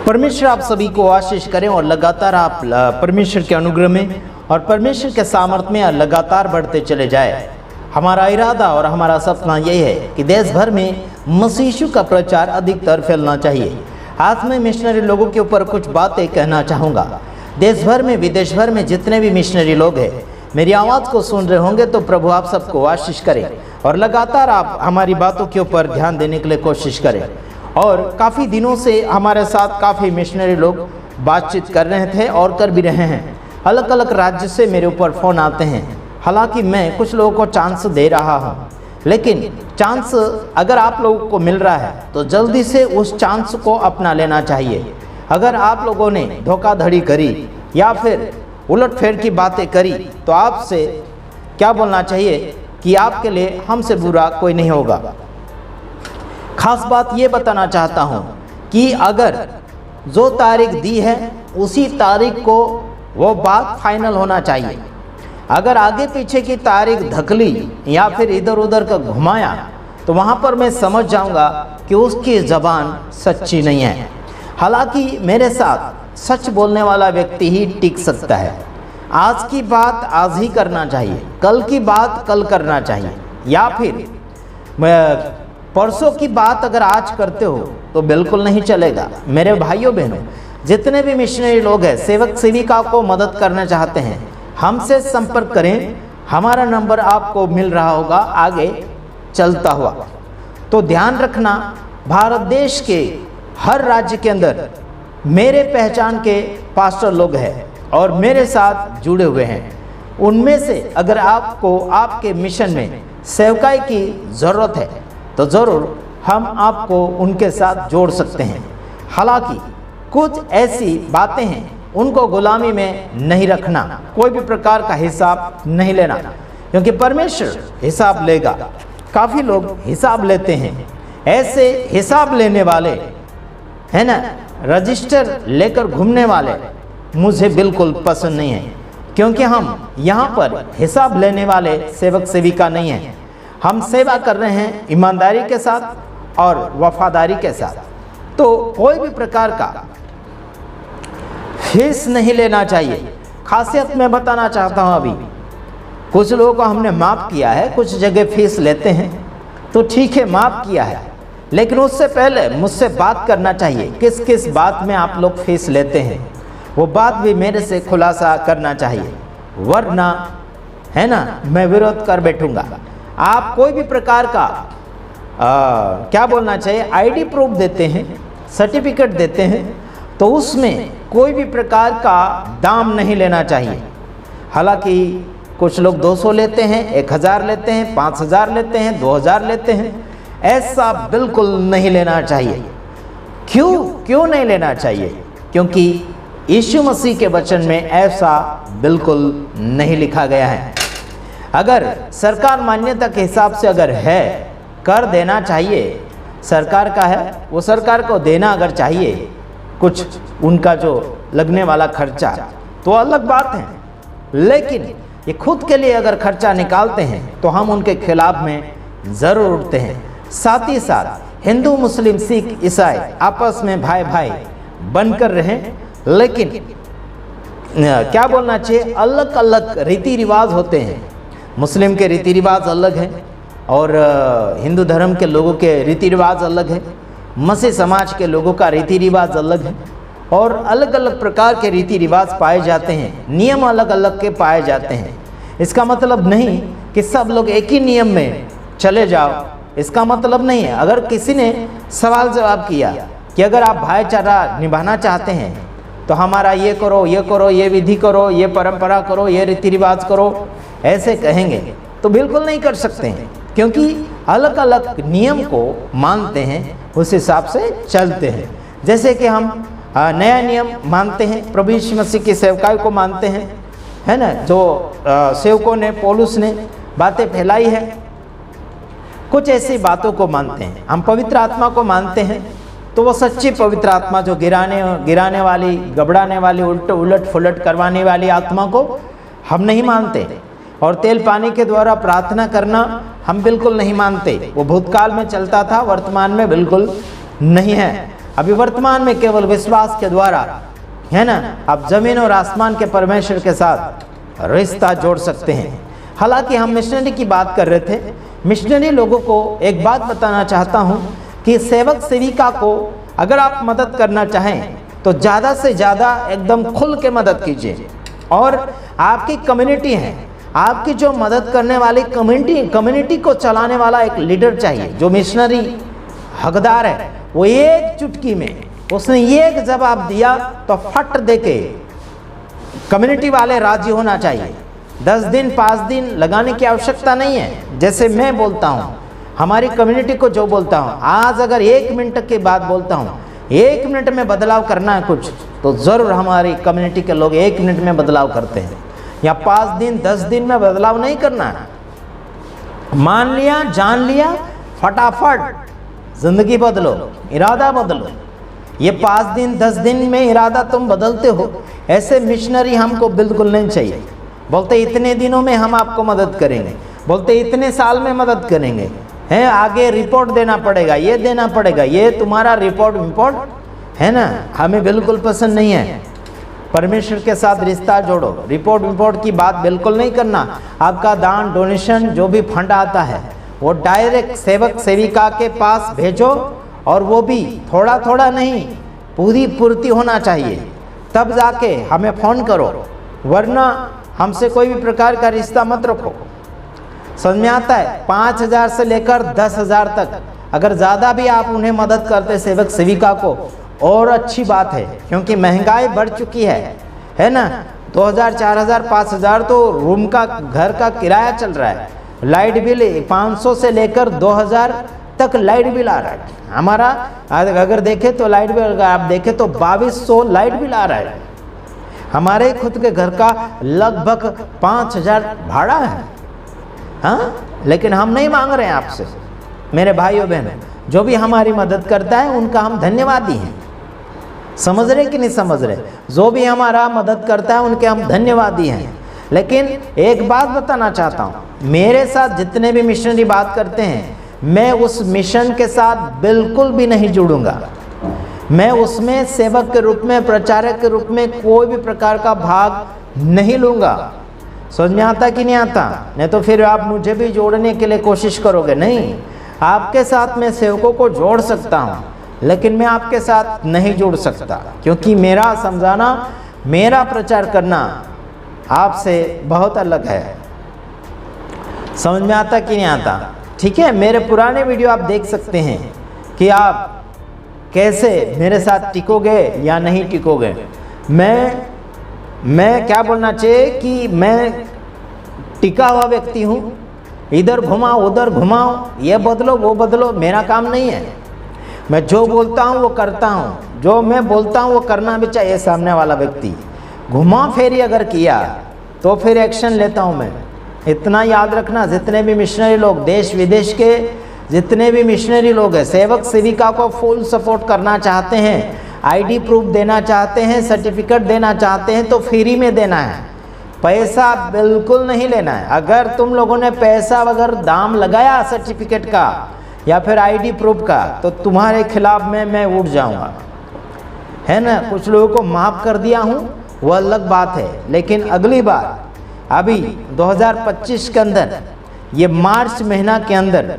परमेश्वर आप सभी को आशीष करें और लगातार आप परमेश्वर के अनुग्रह में और परमेश्वर के सामर्थ्य में लगातार बढ़ते चले जाए। हमारा इरादा और हमारा सपना यही है कि देश भर में मसीह यीशु का प्रचार अधिकतर फैलना चाहिए। आज मैं मिशनरी लोगों के ऊपर कुछ बातें कहना चाहूँगा। देश भर में विदेश भर में जितने भी मिशनरी लोग हैं, मेरी आवाज़ को सुन रहे होंगे तो प्रभु आप सबको आशीष करें और लगातार आप हमारी बातों के ऊपर ध्यान देने के लिए कोशिश करें। और काफ़ी दिनों से हमारे साथ काफ़ी मिशनरी लोग बातचीत कर रहे थे और कर भी रहे हैं। अलग अलग राज्य से मेरे ऊपर फ़ोन आते हैं। हालांकि मैं कुछ लोगों को चांस दे रहा हूं, लेकिन चांस अगर आप लोगों को मिल रहा है तो जल्दी से उस चांस को अपना लेना चाहिए। अगर आप लोगों ने धोखाधड़ी करी या फिर उलटफेर की बातें करी तो आपसे क्या बोलना चाहिए कि आपके लिए हमसे बुरा कोई नहीं होगा। खास बात ये बताना चाहता हूँ कि अगर जो तारीख दी है उसी तारीख को वो बात फाइनल होना चाहिए। अगर आगे पीछे की तारीख धकली या फिर इधर उधर का घुमाया तो वहाँ पर मैं समझ जाऊँगा कि उसकी ज़बान सच्ची नहीं है। हालांकि मेरे साथ सच बोलने वाला व्यक्ति ही टिक सकता है। आज की बात आज ही करना चाहिए, कल की बात कल करना चाहिए, या फिर परसों की बात अगर आज करते हो तो बिल्कुल नहीं चलेगा। मेरे भाइयों बहनों, जितने भी मिशनरी लोग हैं, सेवक सेविका को मदद करना चाहते हैं, हमसे संपर्क करें। हमारा नंबर आपको मिल रहा होगा आगे चलता हुआ। तो ध्यान रखना, भारत देश के हर राज्य के अंदर मेरे पहचान के पास्टर लोग हैं और मेरे साथ जुड़े हुए हैं। उनमें से अगर आपको आपके मिशन में सेवकाई की ज़रूरत है तो ज़रूर हम आपको उनके साथ जोड़ सकते हैं। हालांकि कुछ ऐसी बातें हैं, उनको गुलामी में नहीं रखना, कोई भी प्रकार का हिसाब नहीं लेना, क्योंकि परमेश्वर हिसाब लेगा। काफ़ी लोग हिसाब लेते हैं। ऐसे हिसाब लेने वाले है ना, रजिस्टर लेकर घूमने वाले मुझे बिल्कुल पसंद नहीं है, क्योंकि हम यहाँ पर हिसाब लेने वाले सेवक सेविका नहीं हैं। हम सेवा कर रहे हैं ईमानदारी के साथ और वफादारी के साथ। तो कोई भी प्रकार का फीस नहीं लेना चाहिए। खासियत मैं बताना चाहता हूँ, अभी कुछ लोगों को हमने माफ़ किया है, कुछ जगह फीस लेते हैं तो ठीक है, माफ़ किया है, लेकिन उससे पहले मुझसे बात करना चाहिए किस किस बात में आप लोग फीस लेते हैं, वो बात भी मेरे से खुलासा करना चाहिए, वरना है ना मैं विरोध कर बैठूंगा। आप कोई भी प्रकार का क्या बोलना चाहिए, आईडी प्रूफ देते हैं, सर्टिफिकेट देते हैं, तो उसमें कोई भी प्रकार का दाम नहीं लेना चाहिए। हालांकि कुछ लोग 200 लेते हैं, 1000 लेते हैं, 5000 लेते हैं, 2000 लेते हैं। ऐसा बिल्कुल नहीं लेना चाहिए। क्यों नहीं लेना चाहिए? क्योंकि यीशु मसीह के वचन में ऐसा बिल्कुल नहीं लिखा गया है। अगर सरकार मान्यता के हिसाब से अगर है, कर देना चाहिए, सरकार का है, वो सरकार को देना अगर चाहिए कुछ उनका जो लगने वाला खर्चा, तो अलग बात है। लेकिन ये खुद के लिए अगर खर्चा निकालते हैं तो हम उनके खिलाफ में ज़रूर उठते हैं। साथ ही साथ हिंदू मुस्लिम सिख ईसाई आपस में भाई भाई बनकर रहें, लेकिन क्या बोलना चाहिए, अलग अलग रीति रिवाज होते हैं। मुस्लिम के रीति रिवाज अलग हैं और हिंदू धर्म के लोगों के रीति रिवाज अलग हैं, मसीह समाज के लोगों का रीति रिवाज अलग है, और अलग अलग प्रकार के रीति रिवाज पाए जाते हैं, नियम अलग अलग के पाए जाते हैं। इसका मतलब नहीं कि सब लोग एक ही नियम में चले जाओ, इसका मतलब नहीं है। अगर किसी ने सवाल जवाब किया कि अगर आप भाईचारा निभाना चाहते हैं तो हमारा ये करो, ये करो, ये विधि करो, ये परंपरा करो, ये रीति रिवाज करो, ऐसे कहेंगे तो बिल्कुल नहीं कर सकते हैं, क्योंकि अलग अलग नियम को मानते हैं, उस हिसाब से चलते हैं। जैसे कि हम नया नियम मानते हैं, प्रभु यीशु मसीह की सेवकाई को मानते हैं, है ना, जो सेवकों ने, पौलुस ने बातें फैलाई है, कुछ ऐसी बातों को मानते हैं। हम पवित्र आत्मा को मानते हैं, तो वो सच्ची पवित्र आत्मा जो गिराने वाली, घबराने वाली, उलट फुलट करवाने वाली आत्मा को हम नहीं मानते। और तेल पानी के द्वारा प्रार्थना करना हम बिल्कुल नहीं मानते। वो भूतकाल में चलता था, वर्तमान में बिल्कुल नहीं है। अभी वर्तमान में केवल विश्वास के द्वारा, है ना, आप जमीन और आसमान के परमेश्वर के साथ रिश्ता जोड़ सकते हैं। हालांकि हम मिशनरी की बात कर रहे थे। मिशनरी लोगों को एक बात बताना चाहता हूं कि सेवक सेविका को अगर आप मदद करना चाहें तो ज़्यादा से ज़्यादा एकदम खुल के मदद कीजिए। और आपकी कम्युनिटी है, आपकी जो मदद करने वाली कम्युनिटी को चलाने वाला एक लीडर चाहिए। जो मिशनरी हकदार है वो एक चुटकी में उसने एक जवाब दिया तो फट दे के कम्युनिटी वाले राजी होना चाहिए। 10 दिन 5 दिन लगाने की आवश्यकता नहीं है। जैसे मैं बोलता हूँ, हमारी कम्युनिटी को जो बोलता हूँ, आज अगर 1 मिनट के बाद बोलता हूँ, 1 मिनट में बदलाव करना है कुछ, तो ज़रूर हमारी कम्युनिटी के लोग 1 मिनट में बदलाव करते हैं। या 5 दिन 10 दिन में बदलाव नहीं करना है। मान लिया, जान लिया, फटाफट जिंदगी बदलो, इरादा बदलो। ये 5 दिन 10 दिन में इरादा तुम बदलते हो, ऐसे मिशनरी हमको बिल्कुल नहीं चाहिए। बोलते इतने दिनों में हम आपको मदद करेंगे, बोलते इतने साल में मदद करेंगे, हैं आगे रिपोर्ट देना पड़ेगा, ये देना पड़ेगा, ये तुम्हारा रिपोर्ट है ना, हमें बिल्कुल पसंद नहीं है। परमेश्वर के साथ रिश्ता जोड़ो। रिपोर्ट की बात बिल्कुल नहीं करना। आपका दान डोनेशन जो भी फंड आता है वो डायरेक्ट सेवक सेविका के पास भेजो, और वो भी थोड़ा थोड़ा नहीं, पूरी पूर्ति होना चाहिए। तब जाके हमें फ़ोन करो, वरना हमसे कोई भी प्रकार का रिश्ता मत रखो। समझ में आता है? 5,000 से लेकर 10,000 तक अगर ज़्यादा भी आप उन्हें मदद करते सेवक सेविका को, और अच्छी बात है, क्योंकि महंगाई बढ़ चुकी है ना। 2,000 4,000 5,000 तो रूम का, घर का किराया चल रहा है। लाइट बिल 500 से लेकर 2,000 तक लाइट बिल आ रहा है हमारा। अगर देखें तो लाइट बिल, अगर आप देखें तो 2200 लाइट बिल आ रहा है। हमारे खुद के घर का लगभग 5,000 भाड़ा है। हाँ, लेकिन हम नहीं मांग रहे हैं आपसे। मेरे भाइयों बहनों, जो भी हमारी मदद करता है उनका हम धन्यवादी हैं। समझ रहे कि नहीं समझ रहे? जो भी हमारा मदद करता है उनके हम धन्यवादी हैं। लेकिन एक बात बताना चाहता हूँ, मेरे साथ जितने भी मिशनरी बात करते हैं, मैं उस मिशन के साथ बिल्कुल भी नहीं जुड़ूंगा। मैं उसमें सेवक के रूप में, प्रचारक के रूप में कोई भी प्रकार का भाग नहीं लूँगा। समझ में आता कि नहीं आता? नहीं तो फिर आप मुझे भी जोड़ने के लिए कोशिश करोगे। नहीं, आपके साथ मैं सेवकों को जोड़ सकता हूँ, लेकिन मैं आपके साथ नहीं जुड़ सकता, क्योंकि मेरा समझाना, मेरा प्रचार करना आपसे बहुत अलग है। समझ में आता कि नहीं आता? ठीक है, मेरे पुराने वीडियो आप देख सकते हैं कि आप कैसे मेरे साथ टिकोगे या नहीं टिकोगे। मैं क्या बोलना चाहिए कि मैं टिका हुआ व्यक्ति हूँ। इधर घुमाओ उधर घुमाओ, ये बदलो वो बदलो, मेरा काम नहीं है। मैं जो बोलता हूँ वो करता हूँ, जो मैं बोलता हूँ वो करना भी चाहिए सामने वाला व्यक्ति। घुमा फेरी अगर किया तो फिर एक्शन लेता हूँ मैं। इतना याद रखना, जितने भी मिशनरी लोग, देश विदेश के जितने भी मिशनरी लोग हैं, सेवक सेविका को फुल सपोर्ट करना चाहते हैं, आईडी प्रूफ देना चाहते हैं, सर्टिफिकेट देना चाहते हैं, तो फ्री में देना है, पैसा बिल्कुल नहीं लेना है। अगर तुम लोगों ने पैसा वगैरह दाम लगाया सर्टिफिकेट का या फिर आईडी प्रूफ का, तो तुम्हारे खिलाफ मैं उठ जाऊंगा, है ना। कुछ लोगों को माफ़ कर दिया हूँ, वो अलग बात है, लेकिन अगली बार अभी 2025 के अंदर, ये मार्च महीना के अंदर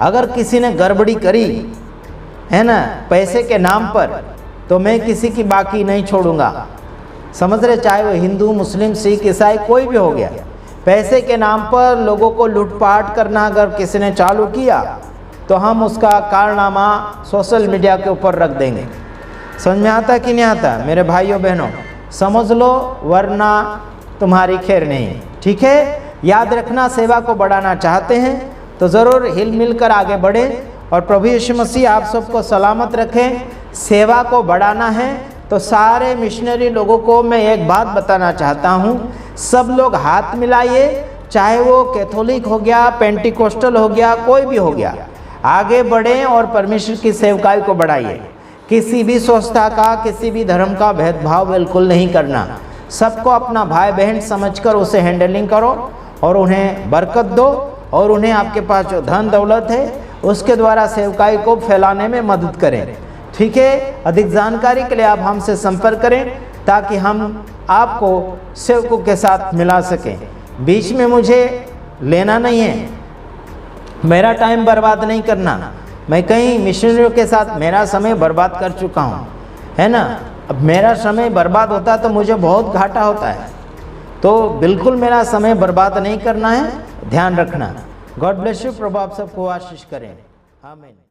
अगर किसी ने गड़बड़ी करी, है ना, पैसे के नाम पर, तो मैं किसी की बाकी नहीं छोड़ूंगा। समझ रहे? चाहे वो हिंदू, मुस्लिम, सिख, ईसाई कोई भी हो गया, पैसे के नाम पर लोगों को लूटपाट करना अगर किसी ने चालू किया, तो हम उसका कारनामा सोशल मीडिया के ऊपर रख देंगे। समझ में आता कि नहीं आता? मेरे भाइयों बहनों, समझ लो, वरना तुम्हारी खैर नहीं। ठीक है, याद रखना, सेवा को बढ़ाना चाहते हैं तो ज़रूर हिल मिल कर आगे बढ़ें, और प्रभु यीशु मसीह आप सबको सलामत रखें। सेवा को बढ़ाना है तो सारे मिशनरी लोगों को मैं एक बात बताना चाहता हूँ, सब लोग हाथ मिलाइए, चाहे वो कैथोलिक हो गया, पेंटिकोस्टल हो गया, कोई भी हो गया, आगे बढ़ें और परमेश्वर की सेवकाई को बढ़ाइए। किसी भी संस्था का, किसी भी धर्म का भेदभाव बिल्कुल नहीं करना। सबको अपना भाई बहन समझकर उसे हैंडलिंग करो और उन्हें बरकत दो, और उन्हें आपके पास जो धन दौलत है उसके द्वारा सेवकाई को फैलाने में मदद करें। ठीक है, अधिक जानकारी के लिए आप हमसे संपर्क करें ताकि हम आपको सेवकों के साथ मिला सकें। बीच में मुझे लेना नहीं है, मेरा टाइम बर्बाद नहीं करना। मैं कई मिशनरियों के साथ मेरा समय बर्बाद कर चुका हूँ, है ना। अब मेरा समय बर्बाद होता तो मुझे बहुत घाटा होता है, तो बिल्कुल मेरा समय बर्बाद नहीं करना है, ध्यान रखना। God bless you. प्रभु आप सबको आशीष करें। आमीन।